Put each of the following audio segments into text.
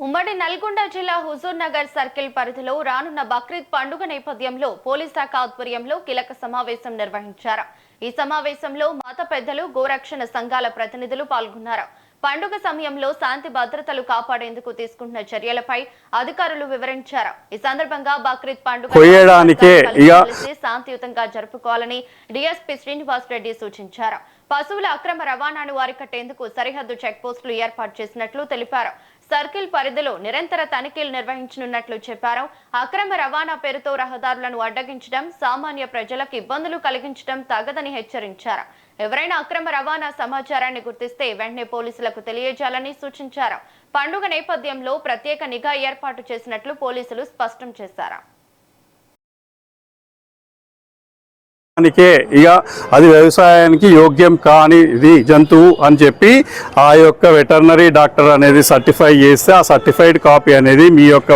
ఉమ్మడి నల్గొండ జిల్లా హుజూర్ నగర్ సర్కిల్ పరిధిలో రానున్న బక్రీద్ పండుగ నేపథ్యంలో పోలీస్ శాఖ ఆధ్వర్యంలో కీలక సమావేశం నిర్వహించారు. ఈ సమావేశంలో మత పెద్దలు, గోరక్షణ సంఘాల ప్రతినిధులు పాల్గొన్నారు. పండుగ సమయంలో శాంతి భద్రతలు కాపాడేందుకు తీసుకుంటున్న చర్యలపై అధికారులు వివరించారు. ఈ సందర్భంగా బక్రీద్ పండుగ శాంతియుతంగా జరుపుకోవాలని డీఎస్పీ శ్రీనివాస్ రెడ్డి సూచించారు. పశువుల అక్రమ రవాణాను అరికట్టేందుకు సరిహద్దు చెక్ పోస్టులు ఏర్పాటు చేసినట్లు తెలిపారు. సర్కిల్ పరిధిలో నిరంతర తనిఖీలు నిర్వహించనున్నట్లు చెప్పారు. అక్రమ రవాణా పేరుతో రహదారులను అడ్డగించడం, సామాన్య ప్రజలకు ఇబ్బందులు కలిగించడం తగదని హెచ్చరించారు. ఎవరైనా అక్రమ రవాణా సమాచారాన్ని గుర్తిస్తే వెంటనే పోలీసులకు తెలియజేయాలని సూచించారు. పండుగ నేపథ్యంలో ప్రత్యేక నిఘా ఏర్పాటు చేసినట్లు పోలీసులు స్పష్టం చేశారు. ఇక అది వ్యవసాయానికి యోగ్యం కాని ఇది జంతువు అని చెప్పి ఆ యొక్క వెటర్నరీ డాక్టర్ అనేది సర్టిఫై చేస్తే ఆ సర్టిఫైడ్ కాపీ అనేది మీ యొక్క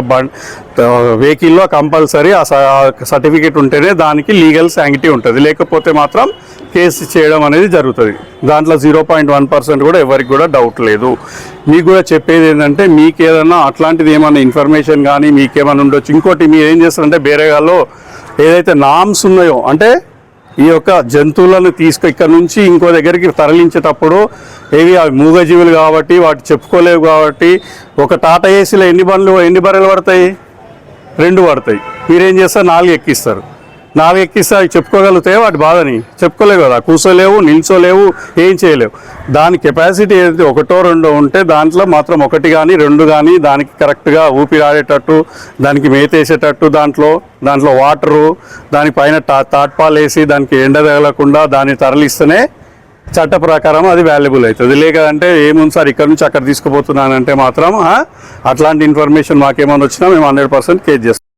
వెహికల్లో కంపల్సరీ ఆ సర్టిఫికేట్ ఉంటేనే దానికి లీగల్ శాంక్టిటీ ఉంటుంది. లేకపోతే మాత్రం కేసు చేయడం అనేది జరుగుతుంది. దాంట్లో 0.1% కూడా ఎవరికి కూడా డౌట్ లేదు. మీకు కూడా చెప్పేది ఏంటంటే మీకు ఏదైనా అట్లాంటిది ఏమైనా ఇన్ఫర్మేషన్ కానీ మీకేమైనా ఉండొచ్చు. ఇంకోటి మీరు ఏం చేస్తారంటే బేరేగాల్లో ఏదైతే నామ్స్ ఉన్నాయో అంటే ఈ యొక్క జంతువులను ఇక్కడ నుంచి ఇంకో దగ్గరికి తరలించేటప్పుడు ఏవి మూగజీవులు కాబట్టి వాటి చెప్పుకోలేవు కాబట్టి ఒక టాటా ఏసీలో ఎన్ని బర్రెలు పడతాయి? 2 పడతాయి. మీరేం చేస్తారు? 4 ఎక్కిస్తారు. 4 ఎక్కిస్తే అవి చెప్పుకోగలుగుతాయి. వాటి బాధని చెప్పుకోలేవు కదా, కూర్చోలేవు, నిల్చోలేవు, ఏం చేయలేవు. దాని కెపాసిటీ ఏదైతే 1, 2 ఉంటే దాంట్లో మాత్రం 1 కానీ 2 కానీ దానికి కరెక్ట్గా ఊపిరాడేటట్టు, దానికి మేతేసేటట్టు, దాంట్లో వాటరు, దానిపైన తాట్పాలు వేసి దానికి ఎండ తగలకుండా దాన్ని తరలిస్తేనే చట్ట ప్రకారం అది వాల్యుబుల్ అవుతుంది. లేదంటే ఏముంది సార్ ఇక్కడ నుంచి అక్కడ తీసుకుపోతున్నానంటే మాత్రం అట్లాంటి ఇన్ఫర్మేషన్ మాకేమైనా వచ్చినా మేము 100% కేస్ చేస్తాం.